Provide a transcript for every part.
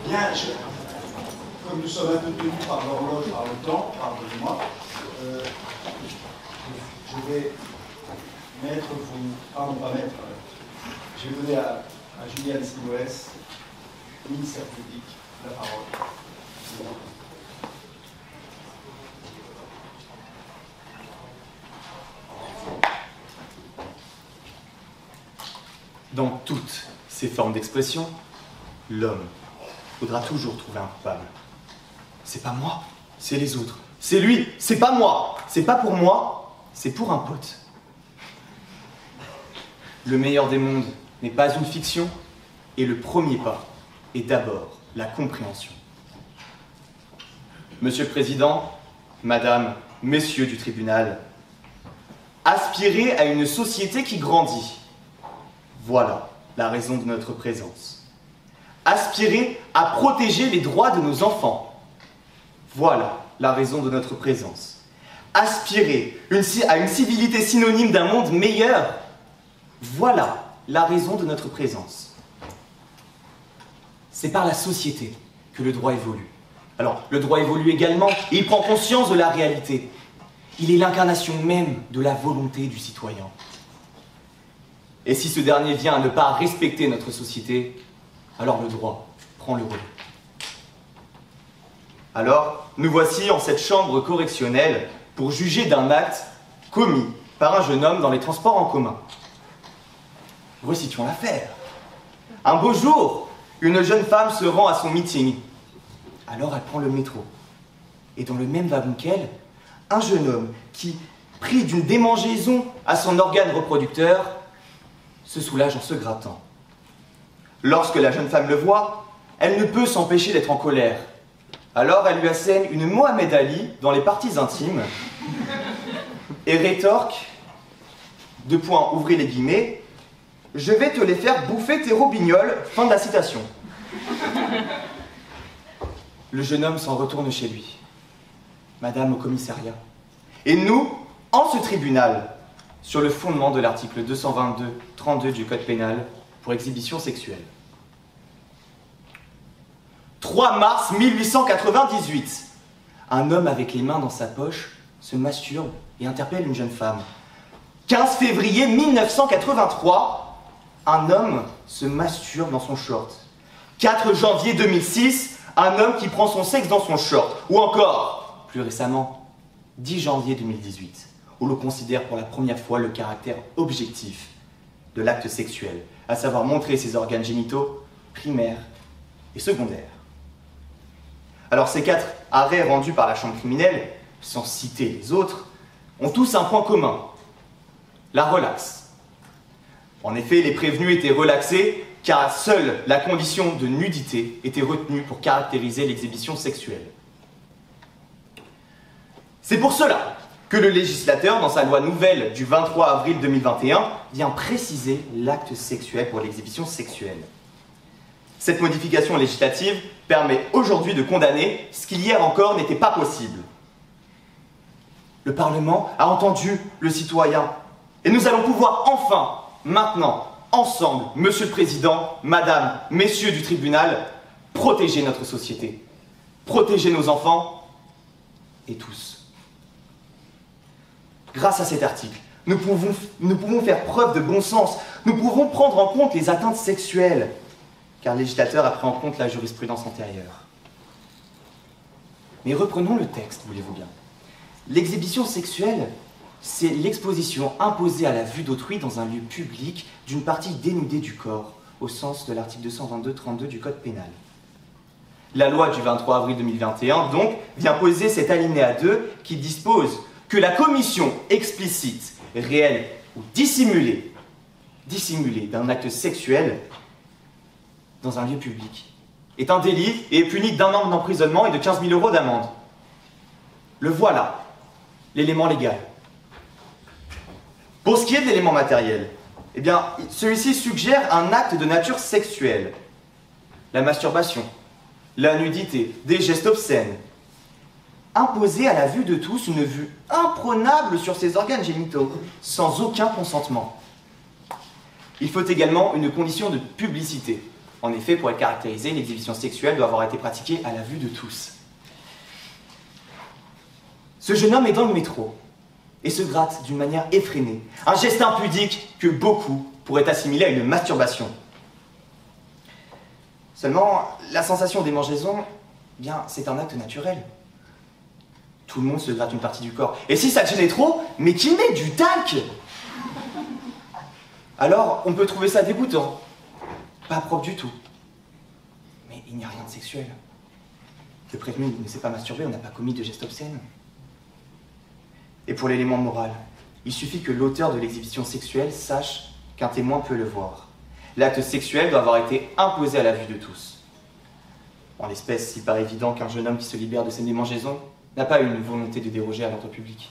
Bien, comme nous sommes un peu tenus par l'horloge, par le temps, pardonnez-moi, je vais mettre vous... Pardon, pas mettre. Je vais donner à Juliane Simoes, ministère public, la parole. Dans toutes ces formes d'expression, l'homme faudra toujours trouver un coupable. C'est pas moi, c'est les autres. C'est lui, c'est pas moi. C'est pas pour moi, c'est pour un pote. Le meilleur des mondes n'est pas une fiction, et le premier pas est d'abord la compréhension. Monsieur le Président, Madame, Messieurs du tribunal, aspirer à une société qui grandit. Voilà la raison de notre présence. Aspirer à protéger les droits de nos enfants. Voilà la raison de notre présence. Aspirer à une civilité synonyme d'un monde meilleur. Voilà la raison de notre présence. C'est par la société que le droit évolue. Alors, le droit évolue également et il prend conscience de la réalité. Il est l'incarnation même de la volonté du citoyen. Et si ce dernier vient à ne pas respecter notre société, alors le droit prend le relais. Alors, nous voici en cette chambre correctionnelle pour juger d'un acte commis par un jeune homme dans les transports en commun. Resituons l'affaire. Un beau jour, une jeune femme se rend à son meeting. Alors elle prend le métro. Et dans le même wagon qu'elle, un jeune homme qui, pris d'une démangeaison à son organe reproducteur, se soulage en se grattant. Lorsque la jeune femme le voit, elle ne peut s'empêcher d'être en colère. Alors elle lui assène une Mohamed Ali dans les parties intimes et rétorque, ouvrez les guillemets, je vais te les faire bouffer tes robignoles, fin de la citation. Le jeune homme s'en retourne chez lui. Madame au commissariat. Et nous, en ce tribunal, sur le fondement de l'article 222-32 du Code pénal pour exhibition sexuelle. 3 mars 1898. Un homme avec les mains dans sa poche se masturbe et interpelle une jeune femme. 15 février 1983, un homme se masturbe dans son short. 4 janvier 2006, un homme qui prend son sexe dans son short. Ou encore, plus récemment, 10 janvier 2018, où l'on considère pour la première fois le caractère objectif de l'acte sexuel, à savoir montrer ses organes génitaux primaires et secondaires. Alors ces 4 arrêts rendus par la chambre criminelle, sans citer les autres, ont tous un point commun, la relaxe. En effet, les prévenus étaient relaxés car seule la condition de nudité était retenue pour caractériser l'exhibition sexuelle. C'est pour cela que le législateur, dans sa loi nouvelle du 23 avril 2021, vient préciser l'acte sexuel pour l'exhibition sexuelle. Cette modification législative permet aujourd'hui de condamner ce qui hier encore n'était pas possible. Le Parlement a entendu le citoyen et nous allons pouvoir enfin, maintenant, ensemble, Monsieur le Président, Madame, Messieurs du tribunal, protéger notre société, protéger nos enfants et tous. Grâce à cet article, nous pouvons faire preuve de bon sens, nous pouvons prendre en compte les atteintes sexuelles, car le législateur a pris en compte la jurisprudence antérieure. Mais reprenons le texte, voulez-vous bien. L'exhibition sexuelle, c'est l'exposition imposée à la vue d'autrui dans un lieu public d'une partie dénudée du corps au sens de l'article 222-32 du Code pénal. La loi du 23 avril 2021, donc, vient poser cet alinéa 2 qui dispose que la commission explicite, réelle ou dissimulée d'un acte sexuel dans un lieu public est un délit et est puni d'1 an d'emprisonnement et de 15 000 € d'amende. Le voilà, l'élément légal. Pour ce qui est de l'élément matériel, eh bien, celui-ci suggère un acte de nature sexuelle. La masturbation, la nudité, des gestes obscènes. Imposer à la vue de tous une vue imprenable sur ses organes génitaux, sans aucun consentement. Il faut également une condition de publicité. En effet, pour être caractérisée, l'exhibition sexuelle doit avoir été pratiquée à la vue de tous. Ce jeune homme est dans le métro et se gratte d'une manière effrénée, un geste impudique que beaucoup pourraient assimiler à une masturbation. Seulement, la sensation des démangeaison, bien, c'est un acte naturel. Tout le monde se gratte une partie du corps. Et si ça te gênait trop, mais qu'il met du talc! Alors, on peut trouver ça dégoûtant, pas propre du tout. Mais il n'y a rien de sexuel. Le prévenu ne s'est pas masturbé, on n'a pas commis de gestes obscènes. Et pour l'élément moral, il suffit que l'auteur de l'exhibition sexuelle sache qu'un témoin peut le voir. L'acte sexuel doit avoir été imposé à la vue de tous. En l'espèce, il paraît évident qu'un jeune homme qui se libère de ses démangeaisons n'a pas une volonté de déroger à l'ordre public.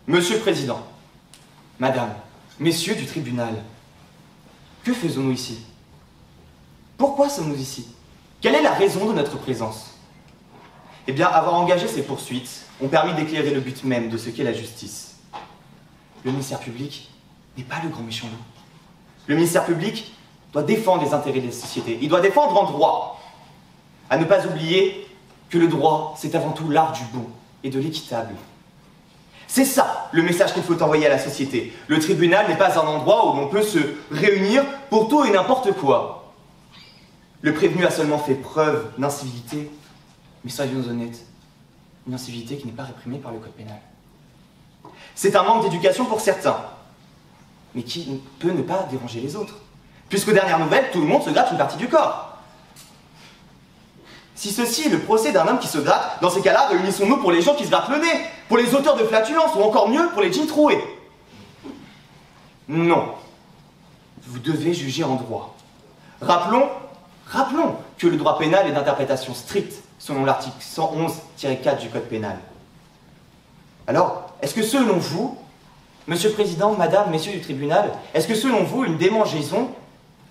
Monsieur le Président, Madame, Messieurs du tribunal, que faisons-nous ici? Pourquoi sommes-nous ici? Quelle est la raison de notre présence? Eh bien, avoir engagé ces poursuites ont permis d'éclairer le but même de ce qu'est la justice. Le ministère public n'est pas le grand méchant loup. Le ministère public doit défendre les intérêts des sociétés. Il doit défendre en droit. À ne pas oublier que le droit, c'est avant tout l'art du bon et de l'équitable. C'est ça le message qu'il faut envoyer à la société. Le tribunal n'est pas un endroit où l'on peut se réunir pour tout et n'importe quoi. Le prévenu a seulement fait preuve d'incivilité, mais soyons honnêtes, une incivilité qui n'est pas réprimée par le Code pénal. C'est un manque d'éducation pour certains, mais qui peut ne pas déranger les autres. Puisqu'aux dernières nouvelles, tout le monde se gratte une partie du corps. Si ceci est le procès d'un homme qui se gratte, dans ces cas-là, réunissons-nous pour les gens qui se grattent le nez, pour les auteurs de flatulences, ou encore mieux, pour les jeans troués. Non. Vous devez juger en droit. Rappelons que le droit pénal est d'interprétation stricte, selon l'article 111-4 du Code pénal. Alors, est-ce que selon vous, Monsieur le Président, Madame, Messieurs du tribunal, est-ce que selon vous, une démangeaison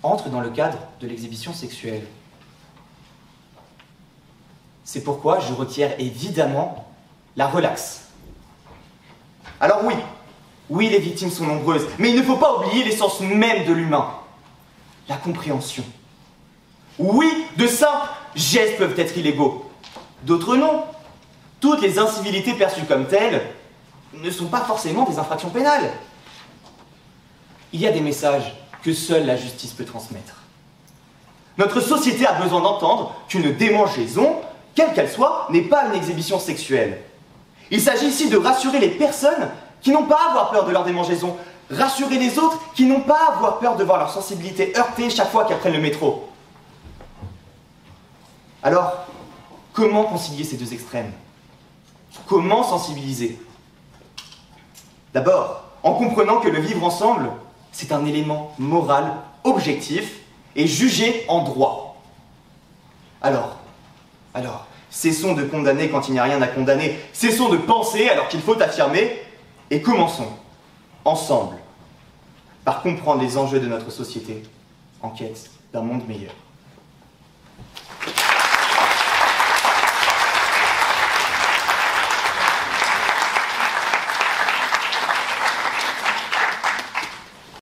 entre dans le cadre de l'exhibition sexuelle? C'est pourquoi je retire évidemment la relaxe. Alors oui, les victimes sont nombreuses, mais il ne faut pas oublier l'essence même de l'humain, la compréhension. Oui, de simples gestes peuvent être illégaux, d'autres non. Toutes les incivilités perçues comme telles ne sont pas forcément des infractions pénales. Il y a des messages que seule la justice peut transmettre. Notre société a besoin d'entendre qu'une démangeaison, quelle qu'elle soit, n'est pas une exhibition sexuelle. Il s'agit ici de rassurer les personnes qui n'ont pas à avoir peur de leur démangeaison, rassurer les autres qui n'ont pas à avoir peur de voir leur sensibilité heurtée chaque fois qu'elles prennent le métro. Alors, comment concilier ces deux extrêmes? Comment sensibiliser? D'abord, en comprenant que le vivre ensemble, c'est un élément moral, objectif et jugé en droit. Alors, cessons de condamner quand il n'y a rien à condamner, cessons de penser alors qu'il faut affirmer, et commençons, ensemble, par comprendre les enjeux de notre société, en quête d'un monde meilleur.